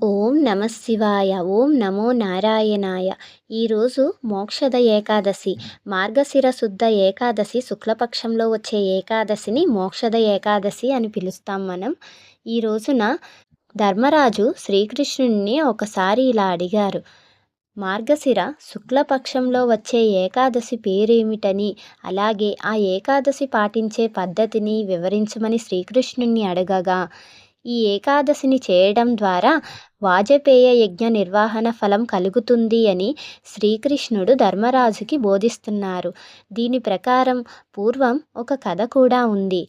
ఓం నమ శివాయ. ఓం నమో నారాయణాయ. ఈరోజు మోక్షద ఏకాదశి. మార్గశిర శుద్ధ ఏకాదశి, శుక్లపక్షంలో వచ్చే ఏకాదశిని మోక్షద ఏకాదశి అని పిలుస్తాం మనం. ఈ రోజున ధర్మరాజు శ్రీకృష్ణుణ్ణి ఒకసారి ఇలా అడిగారు, మార్గశిర శుక్లపక్షంలో వచ్చే ఏకాదశి పేరేమిటని, అలాగే ఆ ఏకాదశి పాటించే పద్ధతిని వివరించమని శ్రీకృష్ణుణ్ణి అడగగా, ఈ ఏకాదశిని చేయడం ద్వారా వాజపేయ యజ్ఞ నిర్వహణ ఫలం కలుగుతుంది అని శ్రీకృష్ణుడు ధర్మరాజుకి బోధిస్తున్నారు. దీని ప్రకారం పూర్వం ఒక కథ కూడా ఉంది.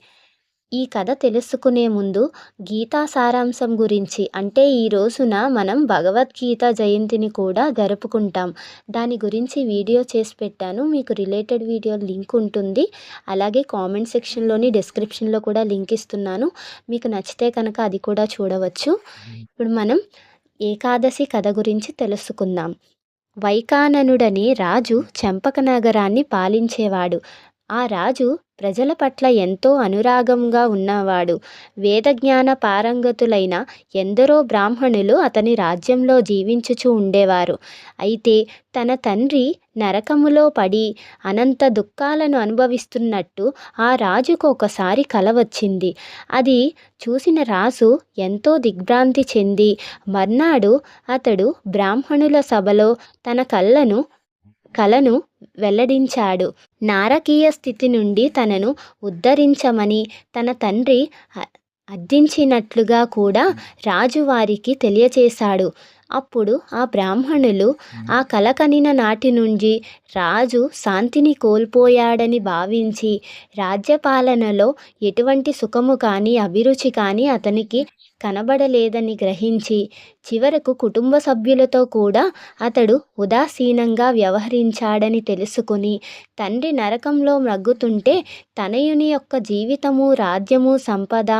ఈ కథ తెలుసుకునే ముందు గీతా సారాంశం గురించి, అంటే ఈ రోజున మనం భగవద్గీత జయంతిని కూడా జరుపుకుంటాం. దాని గురించి వీడియో చేసి పెట్టాను. మీకు రిలేటెడ్ వీడియో లింక్ ఉంటుంది. అలాగే కామెంట్ సెక్షన్లోని డిస్క్రిప్షన్లో కూడా లింక్ ఇస్తున్నాను. మీకు నచ్చితే కనుక అది కూడా చూడవచ్చు. ఇప్పుడు మనం ఏకాదశి కథ గురించి తెలుసుకుందాం. వైకాననుడనే రాజు చెంపక నగరాన్ని పాలించేవాడు. ఆ రాజు ప్రజల పట్ల ఎంతో అనురాగంగా ఉన్నవాడు. వేదజ్ఞాన పారంగతులైన ఎందరో బ్రాహ్మణులు అతని రాజ్యంలో జీవించుచూ ఉండేవారు. అయితే తన తండ్రి నరకములో పడి అనంత దుఃఖాలను అనుభవిస్తున్నట్టు ఆ రాజుకు ఒకసారి కల వచ్చింది. అది చూసిన రాజు ఎంతో దిగ్భ్రాంతి చెంది మర్నాడు అతడు బ్రాహ్మణుల సభలో తన కలను వెల్లడించాడు. నారకీయ స్థితి నుండి తనను ఉద్ధరించమని తన తండ్రి అర్థించినట్లుగా కూడా రాజువారికి తెలియచేశాడు. అప్పుడు ఆ బ్రాహ్మణులు ఆ కల కనిన నాటి నుండి రాజు శాంతిని కోల్పోయాడని భావించి రాజ్యపాలనలో ఎటువంటి సుఖము కానీ అభిరుచి కానీ అతనికి కనబడలేదని గ్రహించి చివరకు కుటుంబ సభ్యులతో కూడా అతడు ఉదాసీనంగా వ్యవహరించాడని తెలుసుకుని తండ్రి నరకంలో మ్రగ్గుతుంటే తనయుని యొక్క జీవితము, రాజ్యము, సంపద,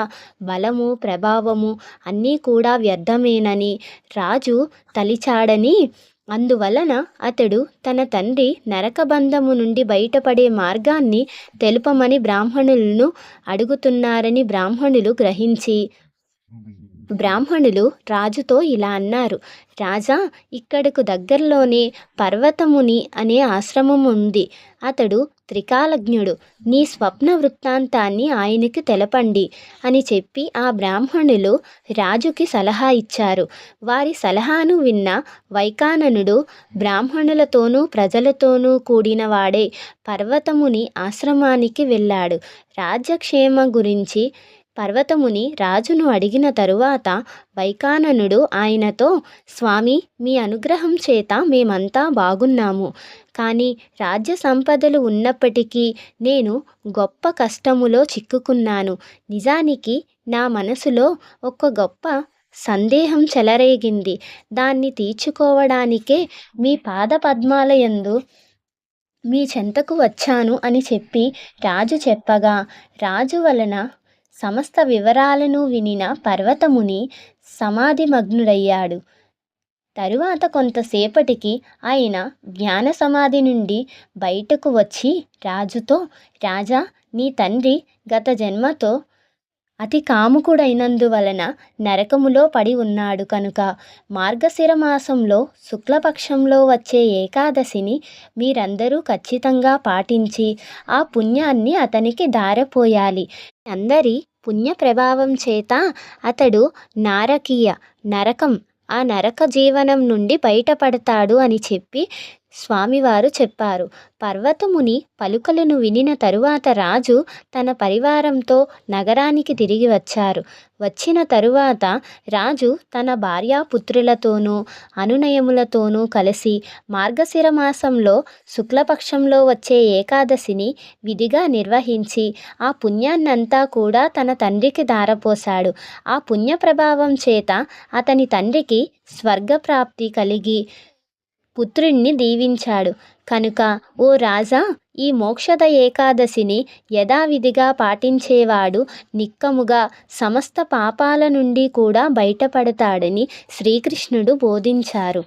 బలము, ప్రభావము అన్నీ కూడా వ్యర్థమేనని రాజు తలిచాడని, అందువలన అతడు తన తండ్రి నరకబంధము నుండి బయటపడే మార్గాన్ని తెలుపమని బ్రాహ్మణులను అడుగుతున్నారని బ్రాహ్మణులు గ్రహించి బ్రాహ్మణులు రాజుతో ఇలా అన్నారు, రాజా, ఇక్కడకు దగ్గరలోనే పర్వతముని అనే ఆశ్రమం ఉంది. అతడు త్రికాలజ్ఞుడు. నీ స్వప్న వృత్తాంతాన్ని ఆయనకి తెలపండి అని చెప్పి ఆ బ్రాహ్మణులు రాజుకి సలహా ఇచ్చారు. వారి సలహాను విన్న వైకాననుడు బ్రాహ్మణులతోనూ ప్రజలతోనూ కూడిన వాడే పర్వతముని ఆశ్రమానికి వెళ్ళాడు. రాజ్యక్షేమ గురించి పర్వతముని రాజును అడిగిన తరువాత వైకాననుడు ఆయనతో, స్వామి, మీ అనుగ్రహం చేత మేమంతా బాగున్నాము. కానీ రాజ్య సంపదలు ఉన్నప్పటికీ నేను గొప్ప కష్టములో చిక్కుకున్నాను. నిజానికి నా మనసులో ఒక గొప్ప సందేహం చెలరేగింది. దాన్ని తీర్చుకోవడానికే మీ పాద పద్మాలయందు మీ చెంతకు వచ్చాను అని చెప్పి రాజు చెప్పగా, రాజు వలన సమస్త వివరాలను వినిన పర్వతముని సమాధిమగ్నుడయ్యాడు. తరువాత కొంతసేపటికి ఆయన జ్ఞాన సమాధి నుండి బయటకు వచ్చి రాజుతో, రాజా, నీ తండ్రి గత జన్మతో అతి కాముకుడైనందువలన నరకములో పడి ఉన్నాడు కనుక మార్గశిర మాసంలో శుక్లపక్షంలో వచ్చే ఏకాదశిని మీరందరూ ఖచ్చితంగా పాటించి ఆ పుణ్యాన్ని అతనికి ధారపోయాలి. అందరి పుణ్య ప్రభావం చేత అతడు నరకం ఆ నరక జీవనం నుండి బయటపడతాడు అని చెప్పి స్వామివారు చెప్పారు. పర్వతముని పలుకలను వినిన తరువాత రాజు తన పరివారంతో నగరానికి తిరిగి వచ్చారు. వచ్చిన తరువాత రాజు తన భార్యాపుత్రులతోనూ అనునయములతోనూ కలిసి మార్గశిర మాసంలో శుక్లపక్షంలో వచ్చే ఏకాదశిని విధిగా నిర్వహించి ఆ పుణ్యాన్నంతా కూడా తన తండ్రికి ధారపోశాడు. ఆ పుణ్య ప్రభావం చేత అతని తండ్రికి స్వర్గప్రాప్తి కలిగి పుత్రుణ్ణి దీవించాడు. కనుక ఓ రాజా, ఈ మోక్షద ఏకాదశిని యథావిధిగా పాటించేవాడు నిక్కముగా సమస్త పాపాల నుండి కూడా బయటపడతాడని శ్రీకృష్ణుడు బోధించారు.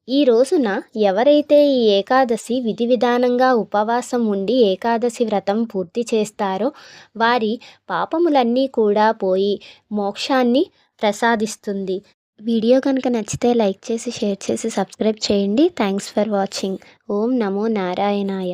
ఈ రోజున ఎవరైతే ఈ ఏకాదశి విధి విధానంగా ఉపవాసం ఉండి ఏకాదశి వ్రతం పూర్తి చేస్తారో వారి పాపములన్నీ కూడా పోయి మోక్షాన్ని ప్రసాదిస్తుంది. వీడియో కనుక నచ్చితే లైక్ చేసి, షేర్ చేసి, సబ్స్క్రైబ్ చేయండి. Thanks for watching. ఓం నమో నారాయణాయ.